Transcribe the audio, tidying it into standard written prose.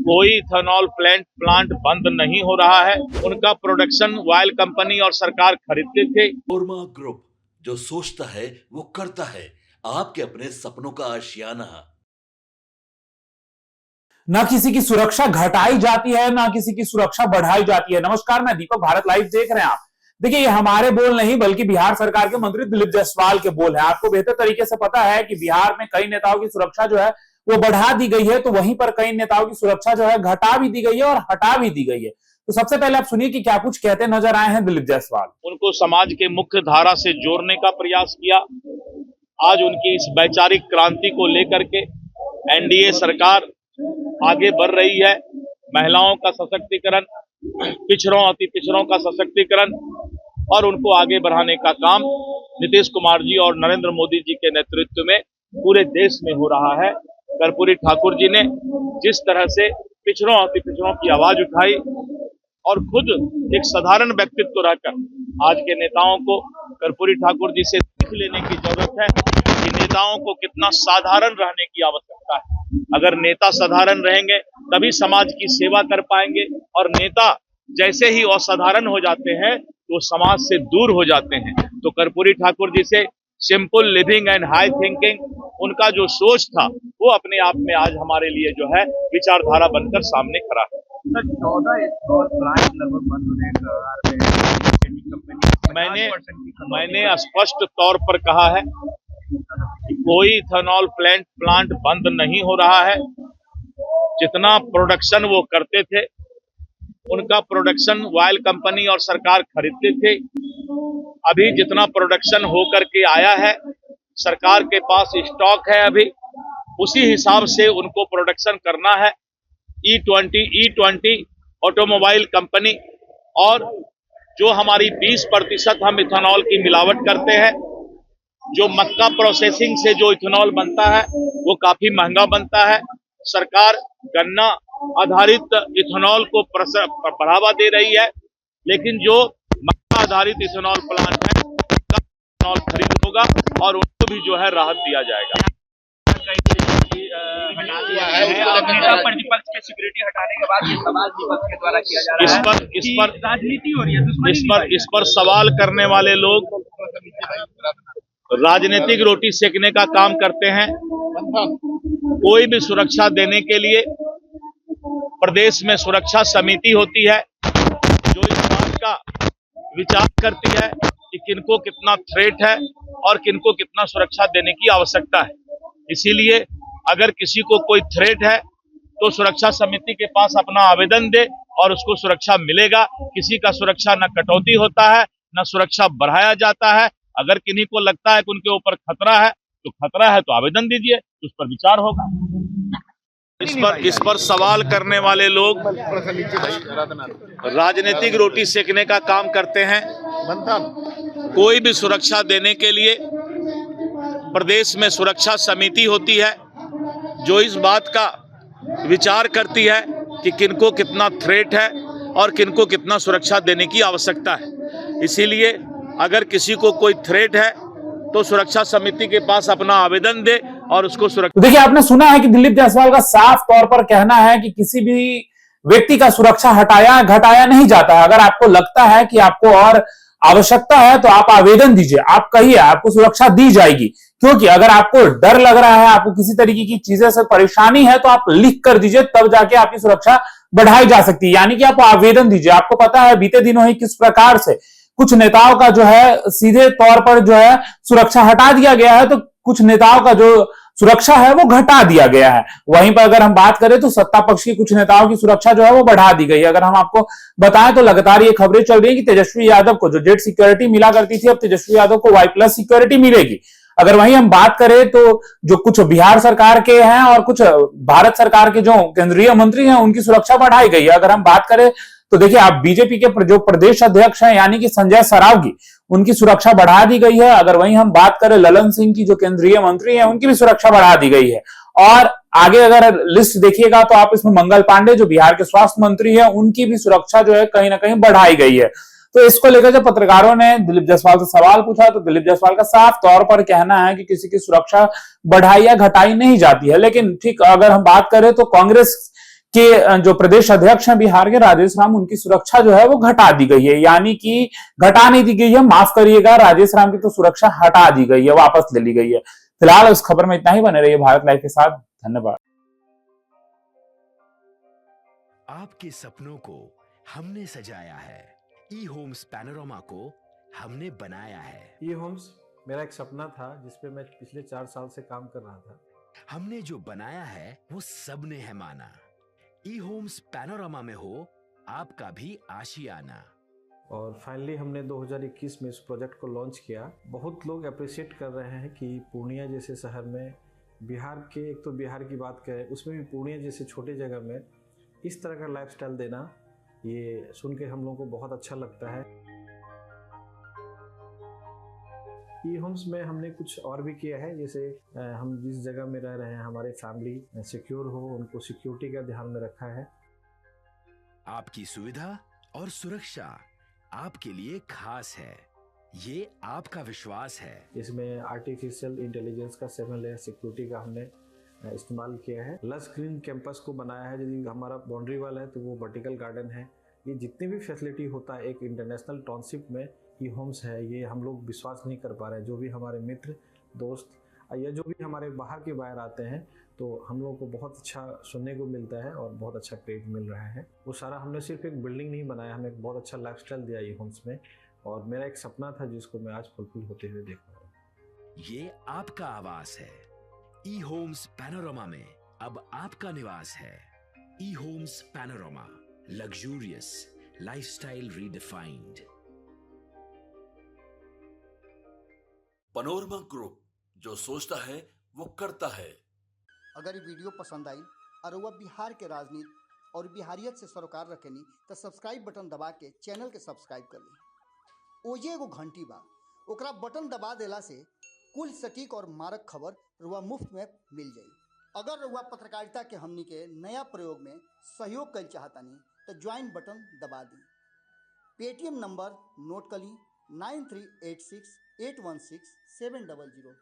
कोई ethanol plant बंद नहीं हो रहा है। उनका प्रोडक्शन ऑयल कंपनी और सरकार खरीदते थे। कोरमा ग्रुप, जो सोचता है वो करता है। आपके अपने सपनों का आशियाना। ना किसी की सुरक्षा घटाई जाती है, ना किसी की सुरक्षा बढ़ाई जाती है। नमस्कार, मैं दीपक, भारत लाइव देख रहे हैं आप। देखिए, ये हमारे बोल नहीं बल्कि बिहार सरकार के मंत्री दिलीप जायसवाल के बोल हैं। आपको बेहतर तरीके से पता है कि बिहार में कई नेताओं की सुरक्षा जो है वो बढ़ा दी गई है, तो वहीं पर कई नेताओं की सुरक्षा जो है घटा भी दी गई है और हटा भी दी गई है। तो सबसे पहले आप सुनिए कि क्या कुछ कहते नजर आए हैं दिलीप जायसवाल। उनको समाज के मुख्य धारा से जोड़ने का प्रयास किया। आज उनकी इस वैचारिक क्रांति को लेकर के एनडीए सरकार आगे बढ़ रही है। महिलाओं का सशक्तिकरण, पिछड़ों अति पिछड़ों का सशक्तिकरण और उनको आगे बढ़ाने का काम नीतीश कुमार जी और नरेंद्र मोदी जी के नेतृत्व में पूरे देश में हो रहा है। कर्पूरी ठाकुर जी ने जिस तरह से पिछड़ों अति पिछड़ों की आवाज उठाई और खुद एक साधारण व्यक्तित्व रहकर आज के नेताओं को कर्पूरी ठाकुर जी से सीख लेने की जरूरत है कि नेताओं को कितना साधारण रहने की आवश्यकता है। अगर नेता साधारण रहेंगे तभी समाज की सेवा कर पाएंगे, और नेता जैसे ही असाधारण हो जाते हैं तो समाज से दूर हो जाते हैं। तो कर्पूरी ठाकुर जी से simple living and high thinking, उनका जो सोच था वो अपने आप में आज हमारे लिए जो है विचारधारा बनकर सामने खड़ा है। सर, 14 इथेनॉल प्लांट लगभग बंद होने का कगार पे है। मैंने स्पष्ट तौर पर कहा है कि कोई इथेनॉल प्लांट बंद नहीं हो रहा है। जितना प्रोडक्शन वो करते थे उनका प्रोडक्शन ऑयल कंपनी और सरकार खरीदते थे। अभी जितना प्रोडक्शन होकर के आया है सरकार के पास स्टॉक है, अभी उसी हिसाब से उनको प्रोडक्शन करना है। E20 ऑटोमोबाइल कंपनी और जो हमारी 20% हम इथेनॉल की मिलावट करते हैं, जो मक्का प्रोसेसिंग से जो इथेनॉल बनता है वो काफी महंगा बनता है। सरकार गन्ना आधारित इथेनॉल को बढ़ावा दे रही है, लेकिन जो मक्का आधारित इथेनॉल प्लांट है उसका इथेनॉल खरीद होगा और उनको भी जो है राहत दिया जाएगा। प्रतिपक्ष के सिक्योरिटी हटाने के बाद ये सवाल विपक्ष के द्वारा किया जा रहा है। इस पर राजनीति हो रही है। इस पर सवाल करने वाले लोग राजनीतिक रोटी सेकने का काम करते हैं। कोई भी सुरक्षा देने के लिए प्रदेश में सुरक्षा समिति होती है जो इस बात का विचार करती है कि किनको कितना थ्रेट है और किनको कितना सुरक्षा देने की आवश्यकता है। इसीलिए अगर किसी को कोई थ्रेट है तो सुरक्षा समिति के पास अपना आवेदन दे और उसको सुरक्षा मिलेगा। किसी का सुरक्षा न कटौती होता है न सुरक्षा बढ़ाया जाता है। अगर किन्हीं को लगता है कि उनके ऊपर खतरा है तो आवेदन दीजिए, उस पर विचार होगा। इस पर सवाल करने वाले लोग राजनीतिक रोटी सेकने का काम करते हैं। कोई भी सुरक्षा देने के लिए प्रदेश में सुरक्षा समिति होती है जो इस बात का विचार करती है कि किनको कितना थ्रेट है और किनको कितना सुरक्षा देने की आवश्यकता है। इसीलिए अगर किसी को कोई थ्रेट है तो सुरक्षा समिति के पास अपना आवेदन दे और उसको सुरक्षा। देखिए, आपने सुना है कि दिलीप जायसवाल का साफ तौर पर कहना है कि किसी भी व्यक्ति का सुरक्षा हटाया घटाया नहीं जाता है। अगर आपको लगता है कि आपको और आवश्यकता है तो आप आवेदन दीजिए, आप कहिए, आपको सुरक्षा दी जाएगी। क्योंकि अगर आपको डर लग रहा है, आपको किसी तरीके की चीजें से परेशानी है तो आप लिख कर दीजिए, तब जाके आपकी सुरक्षा बढ़ाई जा सकती है। यानी कि आप आवेदन दीजिए। आपको पता है बीते दिनों ही किस प्रकार से कुछ नेताओं का जो है सीधे तौर पर जो है सुरक्षा हटा दिया गया है, तो कुछ नेताओं का जो सुरक्षा है वो घटा दिया गया है। वहीं पर अगर हम बात करें तो सत्ता पक्ष की कुछ नेताओं की सुरक्षा जो है वो बढ़ा दी गई है। अगर हम आपको बताएं तो लगातार ये खबरें चल रही है कि तेजस्वी यादव को जो जेड सिक्योरिटी मिला करती थी, अब तेजस्वी यादव को Y+ सिक्योरिटी मिलेगी। अगर वहीं हम बात करें तो जो कुछ बिहार सरकार के हैं और कुछ भारत सरकार के जो केंद्रीय मंत्री हैं उनकी सुरक्षा बढ़ाई गई है। अगर हम बात करें तो देखिए, आप बीजेपी के जो प्रदेश अध्यक्ष हैं यानी कि संजय सरावगी, उनकी सुरक्षा बढ़ा दी गई है। अगर वहीं हम बात करें ललन सिंह की जो केंद्रीय मंत्री हैं उनकी भी सुरक्षा बढ़ा दी गई है। और आगे अगर लिस्ट देखिएगा तो आप इसमें मंगल पांडे जो बिहार के स्वास्थ्य मंत्री हैं उनकी भी सुरक्षा जो है कहीं ना कहीं बढ़ाई गई है। तो इसको लेकर जब पत्रकारों ने दिलीप जायसवाल से सवाल पूछा तो दिलीप जायसवाल का साफ तौर पर कहना है कि किसी की सुरक्षा बढ़ाई या घटाई नहीं जाती है। लेकिन ठीक अगर हम बात करें तो कांग्रेस के जो प्रदेश अध्यक्ष हैं बिहार के राजेश राम, उनकी सुरक्षा जो है वो घटा दी गई है, यानी कि घटा नहीं दी गई है, माफ करिएगा, राजेश राम की तो सुरक्षा हटा दी गई है, वापस ले ली गई है। फिलहाल उस खबर में इतना ही। बने रहिए भारत लाइव के साथ। धन्यवाद। आपके सपनों को हमने सजाया है, ई होम्स पैनोरामा को हमने बनाया है। ई होम्स मेरा एक सपना था जिसपे मैं पिछले 4 साल से काम कर रहा था। हमने जो बनाया है वो सबने है माना। ई होम्स पैनोरामा में हो आपका भी आशियाना। और फाइनली हमने 2021 में इस प्रोजेक्ट को लॉन्च किया। बहुत लोग अप्रिशिएट कर रहे हैं कि पूर्णिया जैसे शहर में, बिहार के, एक तो बिहार की बात करें उसमें भी पूर्णिया जैसे छोटे जगह में इस तरह का लाइफस्टाइल देना, ये सुन के हम लोगों को बहुत अच्छा लगता है। ई होम्स में हमने कुछ और भी किया है, जैसे हम जिस जगह में रह रहे हैं हमारे फैमिली सिक्योर हो, उनको सिक्योरिटी का ध्यान में रखा है। आपकी सुविधा और सुरक्षा आपके लिए खास है, ये आपका विश्वास है। इसमें आर्टिफिशियल इंटेलिजेंस का 7 लेयर सिक्योरिटी का हमने इस्तेमाल किया है। लस ग्रीन कैंपस को बनाया है। यदि हमारा बाउंड्री वाल है तो वो वर्टिकल गार्डन है। ये जितनी भी फैसिलिटी होता है एक इंटरनेशनल टाउनशिप में, ई होम्स है, ये हम लोग विश्वास नहीं कर पा रहे हैं। जो भी हमारे मित्र दोस्त या जो भी हमारे बाहर के बाहर आते हैं तो हम लोगों को बहुत अच्छा सुनने को मिलता है और बहुत अच्छा क्रेडिट मिल रहा है। वो सारा हमने सिर्फ एक बिल्डिंग नहीं बनाया, हमें एक बहुत अच्छा लाइफस्टाइल दिया ई होम्स में, और मेरा एक सपना था जिसको मैं आज फुलफिल होते हुए देख रहा हूँ। ये आपका आवास है। ई होम्स पैनोरामा में अब आपका निवास है। E homes Panorama, luxurious lifestyle redefined. Panorama group, जो सोचता है वो करता है। अगर ये वीडियो पसंद आई और वह बिहार के राजनीति और बिहारियत से सरोकार रखेनी तो सब्सक्राइब बटन दबा के चैनल के सब्सक्राइब कर ली। ओजे एगो घंटी बा, ओकरा बटन दबा देला से कुल सटीक और मारक खबर रुआ मुफ्त में मिल जाई। अगर रुआ पत्रकारिता के हमनी के नया प्रयोग में सहयोग कर चाहतानी तो ज्वाइन बटन दबा दी। पेटीएम नंबर नोट कर ली 9386816700।